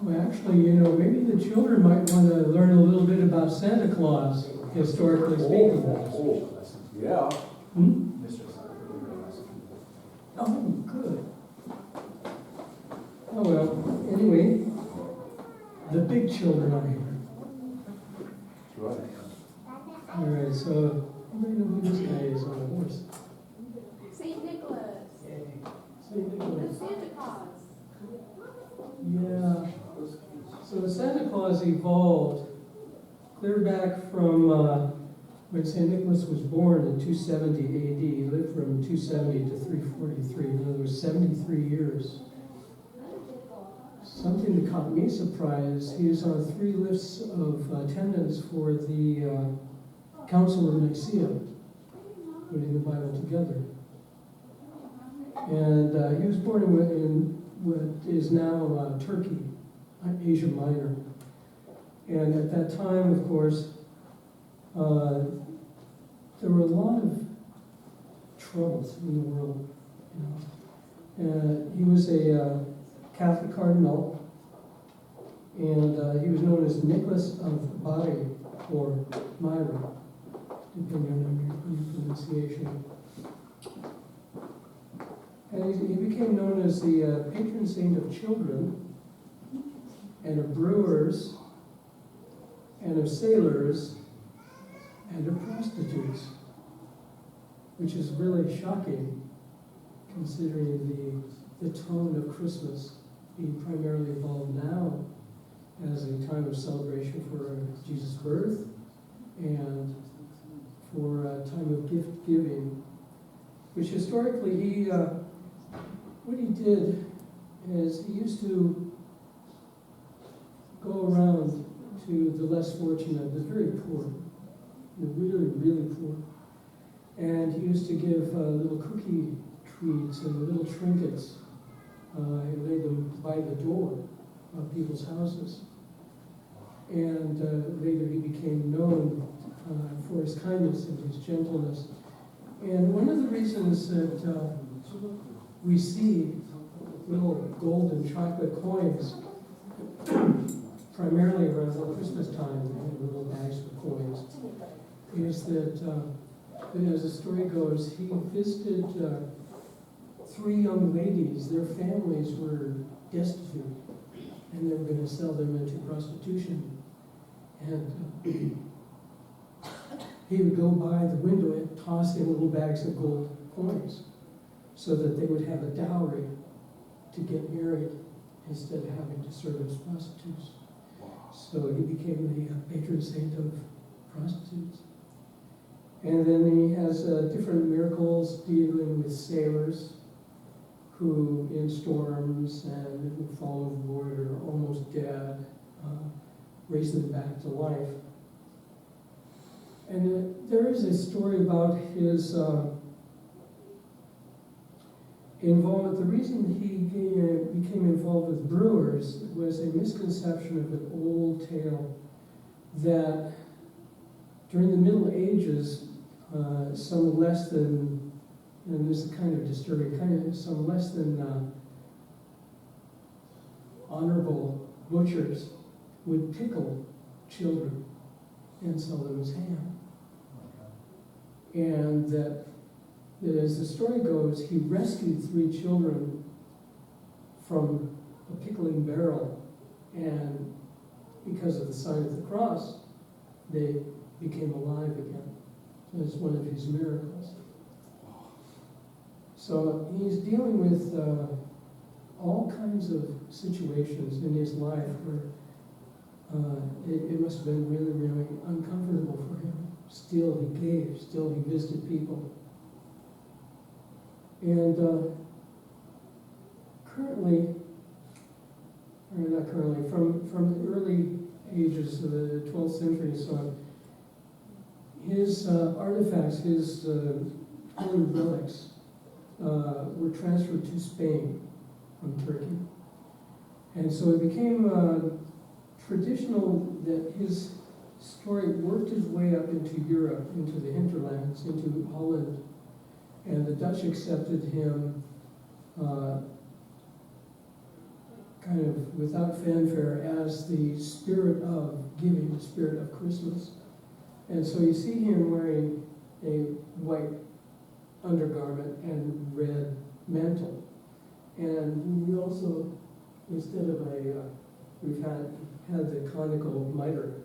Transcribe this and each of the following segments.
Well, actually, maybe the children might want to learn a little bit about Santa Claus, historically speaking. Yeah. Hmm? Oh, good. Oh, well, anyway, the big children are here. Right. All right, so anybody know who this guy is on a horse? St. Nicholas. St. The Nicholas. Santa Claus. Yeah. So Santa Claus evolved clear back from when St. Nicholas was born in 270 AD. He lived from 270 to 343. In other words, 73 years. Something that caught me surprised, he was on 3 lists of attendance for the Council of Nicaea, putting the Bible together. And he was born in what is now Turkey, Asia Minor. And at that time, of course, there were a lot of troubles in the world. He was a Catholic Cardinal, and he was known as Nicholas of Bari, or Myra, depending on your pronunciation. And he became known as the patron saint of children, and of brewers, and of sailors, and of prostitutes, which is really shocking considering the tone of Christmas being primarily involved now as a time of celebration for Jesus' birth and for a time of gift giving, which historically what he did is he used to go around to the less fortunate, the very poor, the really, really poor. And he used to give little cookie treats and little trinkets and lay them by the door of people's houses. And later he became known for his kindness and his gentleness. And one of the reasons that we see little gold and chocolate coins primarily around Christmas time, in little bags of coins, is that, as the story goes, he visited 3 young ladies. Their families were destitute, and they were going to sell them into prostitution. And he would go by the window and toss in little bags of gold coins so that they would have a dowry to get married instead of having to serve as prostitutes. So he became the patron saint of prostitutes. And then he has different miracles dealing with sailors who, in storms and who fall overboard or are almost dead, raise them back to life. And there is a story about his involvement. The reason he became involved with brewers was a misconception of an old tale that during the Middle Ages, some less than, and this is kind of disturbing, some less than honorable butchers would pickle children and sell them as ham. And that as the story goes, he rescued 3 children from a pickling barrel, and because of the sign of the cross, they became alive again. It's one of his miracles. So he's dealing with all kinds of situations in his life where it must have been really, really uncomfortable for him. Still he gave, still he visited people. And from the early ages of the 12th century and so on, his artifacts, his holy relics, were transferred to Spain from Turkey. And so it became traditional that his story worked his way up into Europe, into the hinterlands, into Holland. And the Dutch accepted him kind of without fanfare as the spirit of giving, the spirit of Christmas. And so you see him wearing a white undergarment and red mantle. And we also, instead of we've had the conical mitre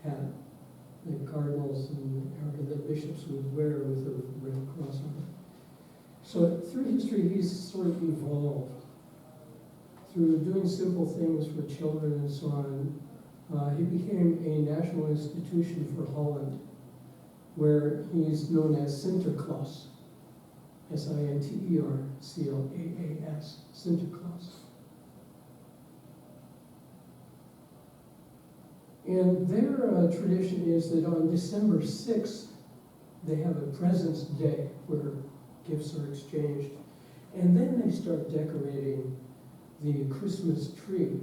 hat that cardinals or the bishops would wear with a red cross on it. So through history, he's sort of evolved. Through doing simple things for children and so on, he became a national institution for Holland, where he's known as Santa Claus, Sinterklaas, Santa Claus. And their tradition is that on December 6th, they have a Presents Day where gifts are exchanged. And then they start decorating the Christmas tree,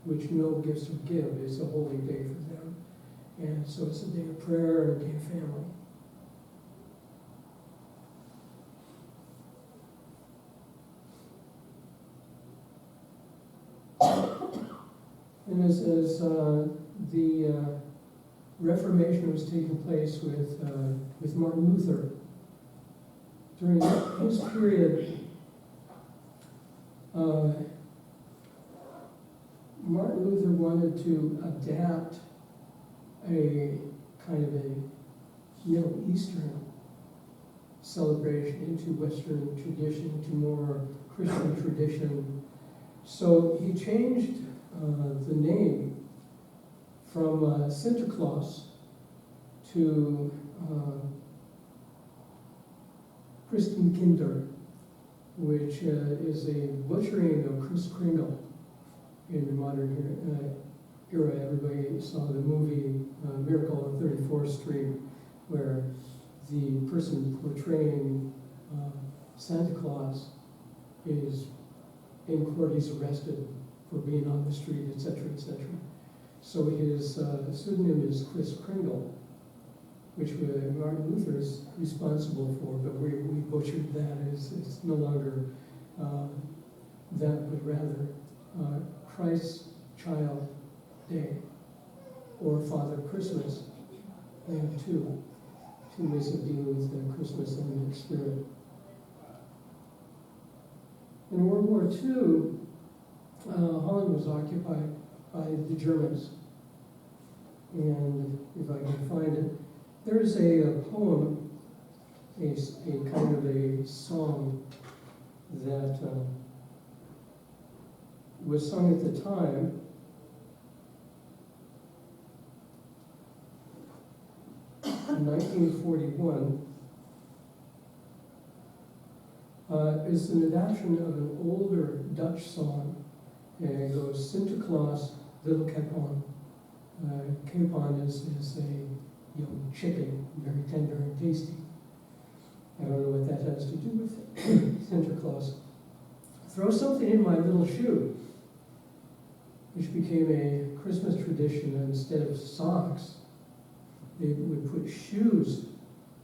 which no gifts are given. It's a holy day for them. And so it's a day of prayer and a day of family. And as the Reformation was taking place with Martin Luther, during his period, Martin Luther wanted to adapt a kind of a Middle Eastern celebration into Western tradition, into more Christian tradition. So he changed the name from Santa Claus to Christenkinder, which is a butchering of Kris Kringle in the modern era. Everybody saw the movie Miracle on 34th Street, where the person portraying Santa Claus is in court, he's arrested for being on the street, etc., etc. So his pseudonym is Kris Kringle, which Martin Luther is responsible for, but we butchered that. It's no longer that, but rather Christ's Child Day or Father Christmas. They have two ways of dealing with Christmas and the spirit. In World War II, Holland was occupied by the Germans. And if I can find it, there's a poem, a kind of a song that was sung at the time. In 1941, is an adaptation of an older Dutch song. And it goes, Santa Claus, little capon. Capon is a young chicken, very tender and tasty. I don't know what that has to do with Santa Claus. Throw something in my little shoe, which became a Christmas tradition. Instead of socks, they would put shoes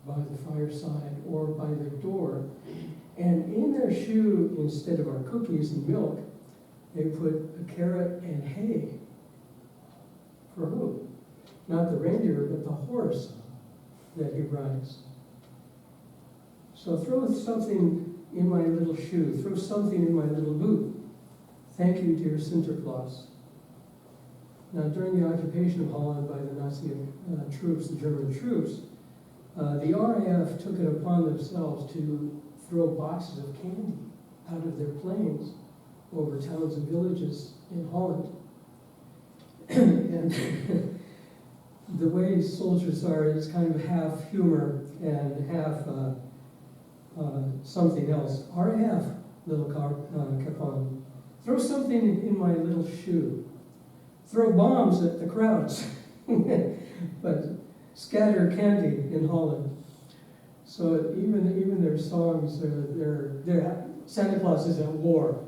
by the fireside or by the door. And in their shoe, instead of our cookies and milk, they put a carrot and hay. For who? Not the reindeer, but the horse that he rides. So throw something in my little shoe. Throw something in my little boot. Thank you, dear Santa Claus. Now, during the occupation of Holland by the Nazi troops, the German troops, the RAF took it upon themselves to throw boxes of candy out of their planes over towns and villages in Holland. And the way soldiers are, it's kind of half humor and half something else. RAF, little capon. Throw something in my little shoe. Throw bombs at the crowds. But scatter candy in Holland. So even their songs, Santa Claus is at war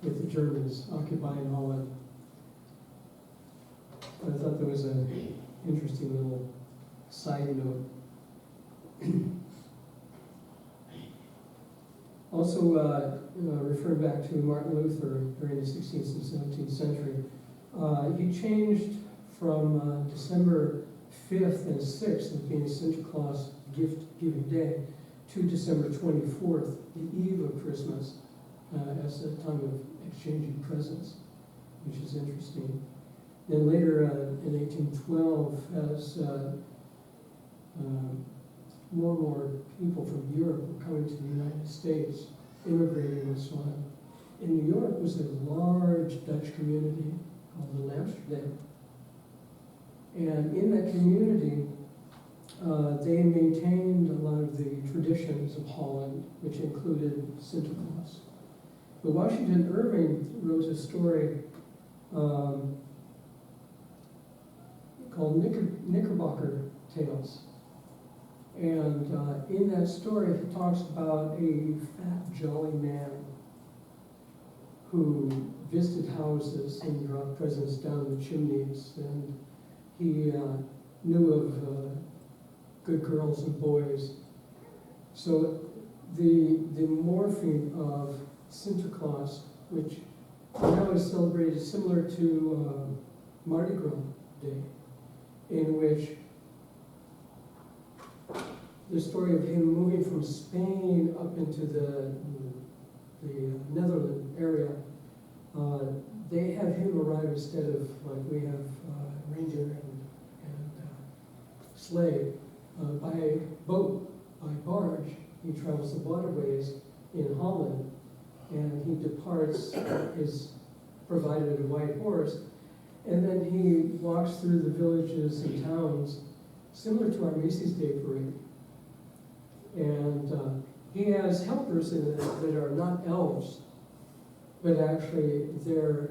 with the Germans occupying Holland. I thought that was an interesting little side note. Also, referred back to Martin Luther during the 16th and 17th century. He changed from December 5th and 6th as being Santa Claus gift-giving day to December 24th, the eve of Christmas, as a time of exchanging presents, which is interesting. Then later in 1812, as more and more people from Europe were coming to the United States, immigrating and so on. In New York was a large Dutch community called Little Amsterdam. And in that community, they maintained a lot of the traditions of Holland, which included Santa Claus. But Washington Irving wrote a story called Knickerbocker Tales. And in that story, he talks about a fat, jolly man who visited houses and dropped presents down the chimneys. And he knew of good girls and boys. So the morphing of Santa Claus, which now is celebrated similar to Mardi Gras Day, in which the story of him moving from Spain up into the Netherlands area, they have him arrive instead of like we have reindeer and sleigh by boat, by barge. He travels the waterways in Holland, and he departs his provided a white horse, and then he walks through the villages and towns similar to our Macy's Day Parade. And he has helpers in it that are not elves, but actually they're,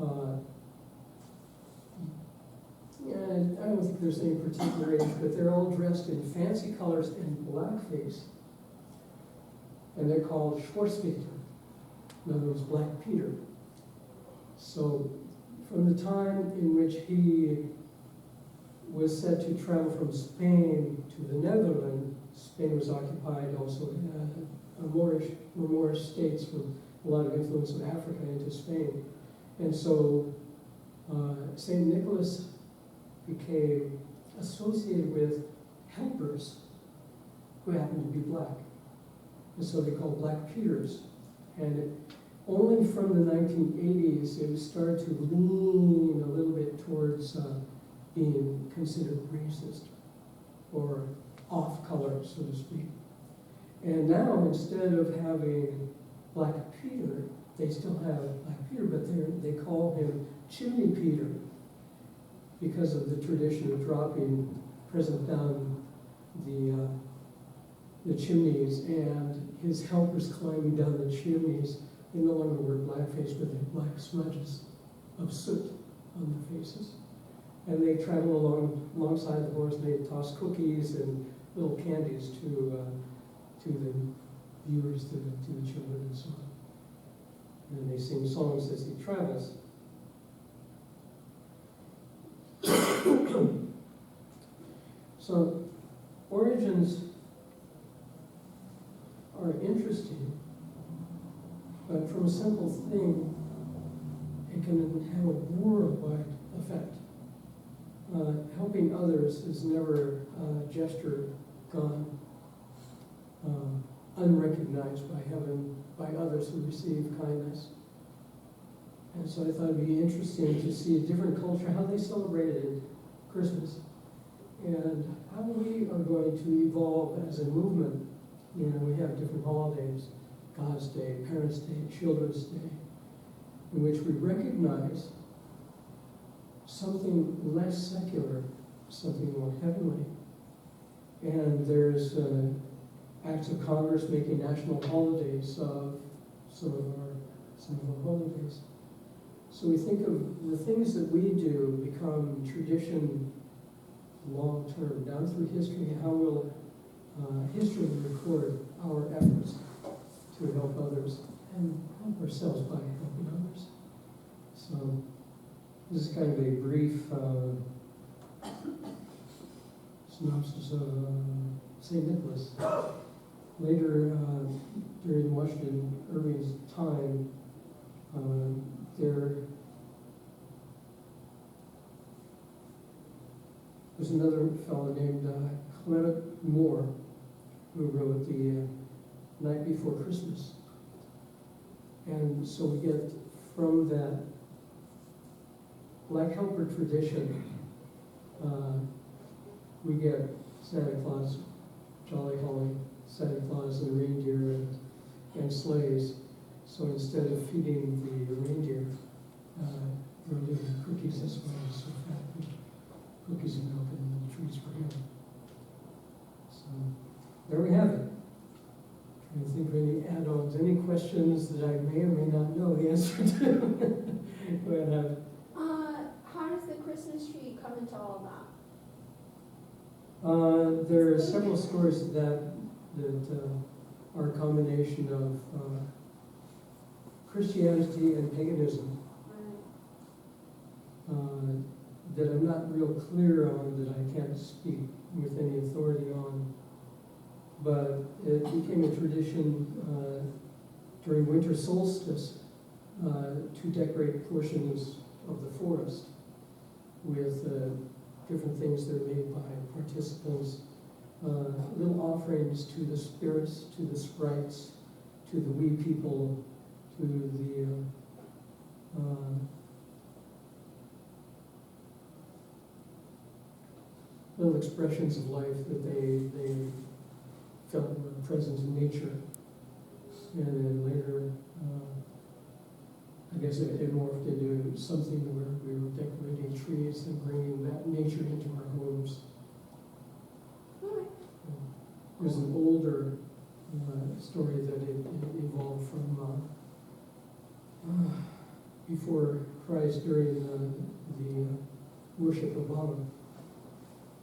I don't think there's any particular age, but they're all dressed in fancy colors and blackface. And they're called Schwarzpeter, in other words, Black Peter. So from the time in which he was said to travel from Spain to the Netherlands, Spain was occupied also Moorish states with a lot of influence of Africa into Spain. And so St. Nicholas became associated with helpers who happened to be black. And so they called Black Peters. And only from the 1980s, it started to lean a little bit towards being considered racist or off color, so to speak. And now, instead of having Black Peter, they still have Black Peter, but they call him Chimney Peter because of the tradition of dropping presents down the chimneys, and his helpers climbing down the chimneys. They no longer wear blackface, but they have black smudges of soot on their faces. And they travel alongside the horse, and they toss cookies and little candies to the viewers, to the children, and so on. And they sing songs as he travels. So, origins are interesting, but from a simple thing, it can have a worldwide effect. Helping others is never a gesture gone unrecognized by heaven, by others who receive kindness. And so I thought it'd be interesting to see a different culture, how they celebrated Christmas, and how we are going to evolve as a movement. You know, we have different holidays, God's Day, Parents' Day, Children's Day, in which we recognize something less secular, something more heavenly. And there's acts of Congress making national holidays of some of our holidays. So we think of the things that we do become tradition long-term, down through history. How will history record our efforts to help others and help ourselves by helping others? So this is kind of a brief synopsis of St. Nicholas. later, during Washington Irving's time, there was another fellow named Clement who wrote the Night Before Christmas. And so we get from that Black Helper tradition, we get Santa Claus, Jolly Holly, Santa Claus and reindeer and sleighs. So instead of feeding the reindeer, we're doing cookies as well, so cookies and milk and treats for him. So there we have it. Trying to think of any add-ons, any questions that I may or may not know the answer to. Go ahead, Abby. How does the Christmas tree come into all that? There are several stories of that are a combination of Christianity and paganism that I'm not real clear on, that I can't speak with any authority on. But it became a tradition during winter solstice to decorate portions of the forest with different things that are made by participants, little offerings to the spirits, to the sprites, to the wee people, to the little expressions of life that they felt were present in nature. And then later, I guess it morphed into something where we were decorating trees and bringing that nature into our homes. There's an older story that it evolved from before Christ, during the worship of Baal.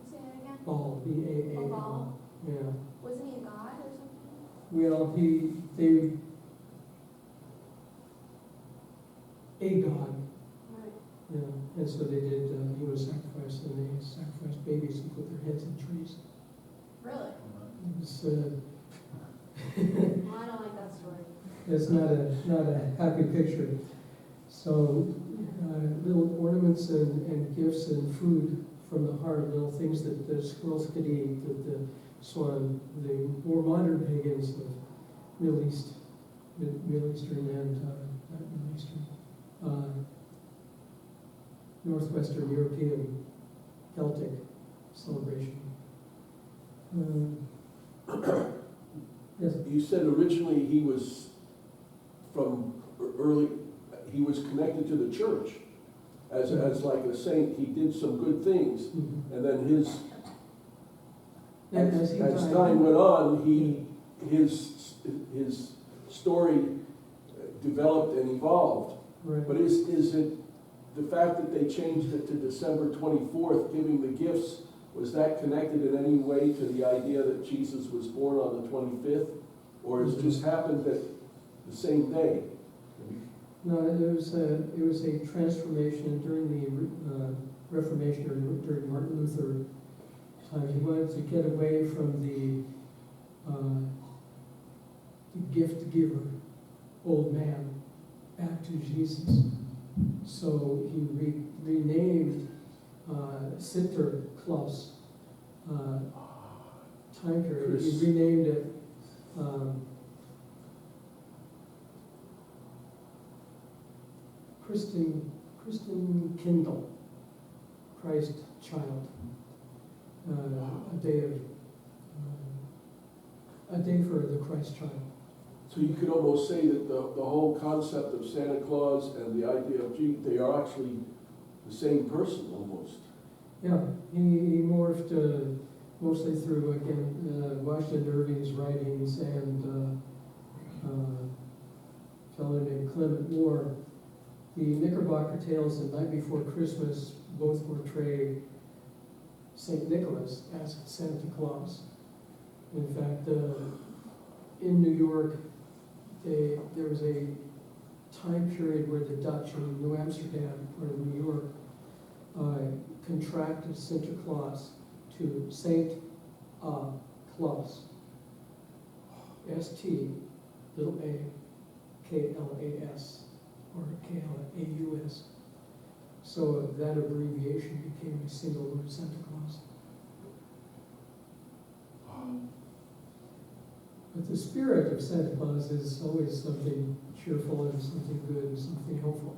Say that again? Baal, B-A-A-L. Baal? Yeah. Wasn't he a god or something? Well, a god. Right. Yeah, and so they did, he was sacrificed, and they sacrificed babies and put their heads in trees. Really? It was, Well, I don't like that story. it's not a happy picture. So, little ornaments and gifts and food from the heart, little things that the squirrels could eat, that the swan, the more modern pagans of Middle Eastern and, not Middle Eastern, Northwestern European Celtic celebration. Yes. You said originally he was he was connected to the church as like a saint. He did some good things, Mhm. and then As he as died, time went on, his story developed and evolved. right. But is it the fact that they changed it to December 24th, giving the gifts, was that connected in any way to the idea that Jesus was born on the 25th? Or has it just happened that the same day? No, it was a transformation during the Reformation, or during Martin Luther time. He wanted to get away from the gift giver, old man, back to Jesus. So he renamed Santa Claus time period. He renamed it Kristen Kindle, Christ Child, a day for the Christ Child. So you could almost say that the whole concept of Santa Claus and the idea of Jesus, they are actually the same person almost. Yeah, he morphed mostly through, again, Washington Irving's writings and a fellow named Clement. The Knickerbocker Tales and Night Before Christmas both portray St. Nicholas as Santa Claus. In fact, in New York, there was a time period where the Dutch in New Amsterdam, part of New York, contracted Santa Claus to Saint Claus. S-T, little a, K-L-A-S, or K-L-A-U-S. So that abbreviation became a single word, Santa Claus. But the spirit of Santa Claus is always something cheerful and something good and something hopeful.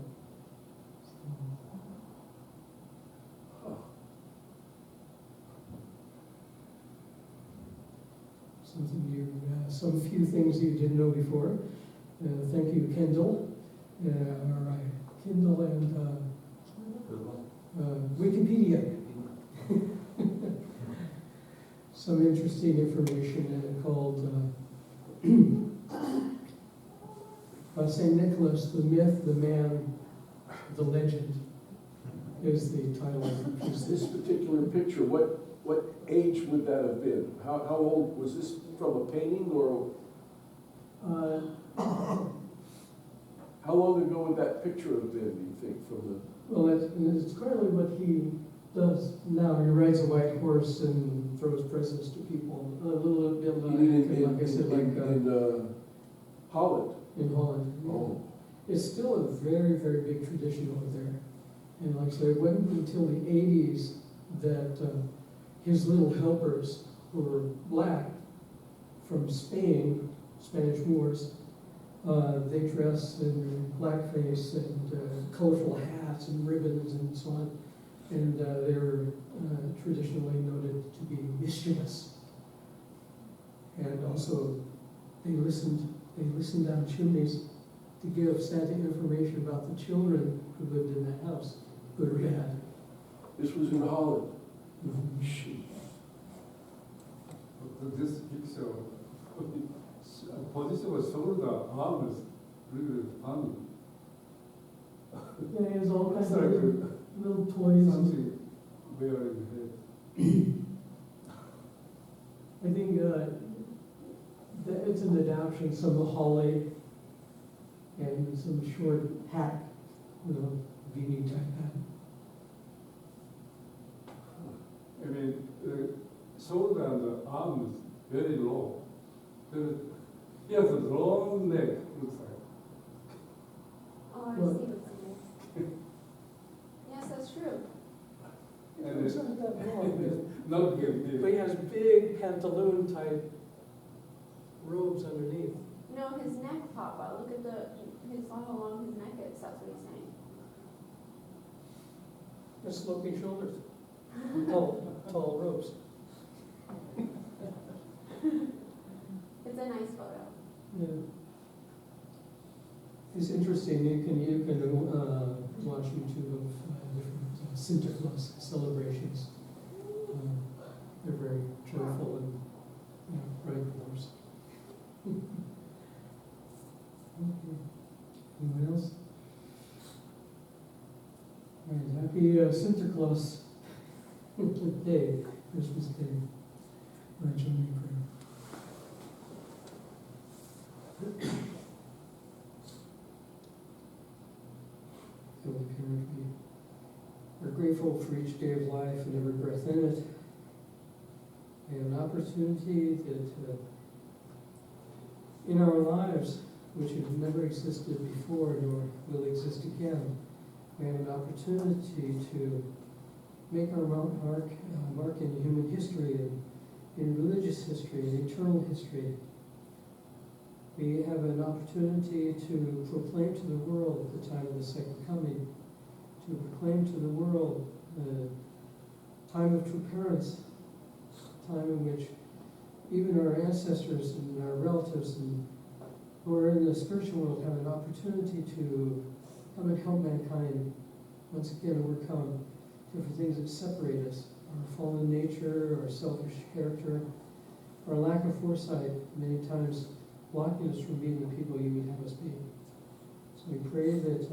Something you, some few things you didn't know before. Thank you, Kindle, or Kindle and Wikipedia. Some interesting information called St. Nicholas, the myth, the man, the legend is the title of the piece. This particular picture, what age would that have been? How old, was this from a painting or? How long ago would that picture have been, do you think, from the? Well, it's currently what he does now. He rides a white horse and throws presents to people. A little bit like I said, in Holland. In Holland. Oh. It's still a very, very big tradition over there. And like I said, it wasn't until the 80s that his little helpers, who were black from Spain, Spanish Moors, they dress in blackface and colorful hats and ribbons and so on. And they're traditionally noted to be mischievous. And also, they listened down chimneys to give Santa information about the children who lived in that house, good or bad. This was in Holland. Mm-hmm. This picture, position was showing the arms, really funny. Yeah, he has all kinds It's of like little toys. something wearing head. I think that it's an adaptation, some holly and some short hat, beanie type hat. I mean, shoulder and the arms very low. He has a long neck, looks like. Oh, I see what's in it. Yes, that's true. And It's not that long, Not big. but he has big pantaloon type robes underneath. No, his neck pop out. Look at how long his neck is. That's what he's saying. With sloping shoulders, tall robes. It's a nice photo. Yeah. It's interesting. You can watch YouTube of different Santa Claus celebrations. They're very joyful and bright colors. Okay. Anyone else? All right. Happy Santa Claus Day, Christmas Day. All right, join me in prayer. Heavenly Parent, we are grateful for each day of life and every breath in it. We have an opportunity that in our lives, which have never existed before nor will exist again, we have an opportunity to make our mark in human history and in religious history and eternal history. We have an opportunity to proclaim to the world at the time of the second coming, to proclaim to the world the time of true parents, time in which even our ancestors and our relatives and who are in the spiritual world have an opportunity to come and help mankind once again overcome different things that separate us, our fallen nature, our selfish character, our lack of foresight, many times blocking us from being the people you would have us be. So we pray that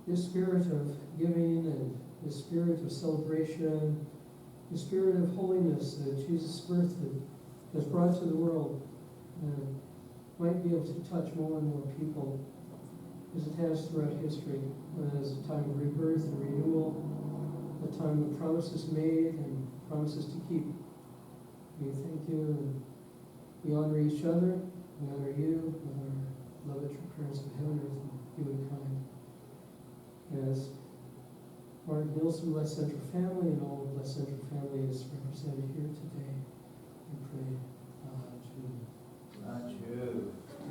this spirit of giving and this spirit of celebration, the spirit of holiness that Jesus' birth has brought to the world might be able to touch more and more people as it has throughout history, as a time of rebirth and renewal, a time of promises made and promises to keep. We thank you and We honor each other, we honor you, we honor our beloved true parents of heaven, earth, and humankind. As Martin Nielsen, Blessed Central Family, and all of Blessed Central Family is represented here today, we pray.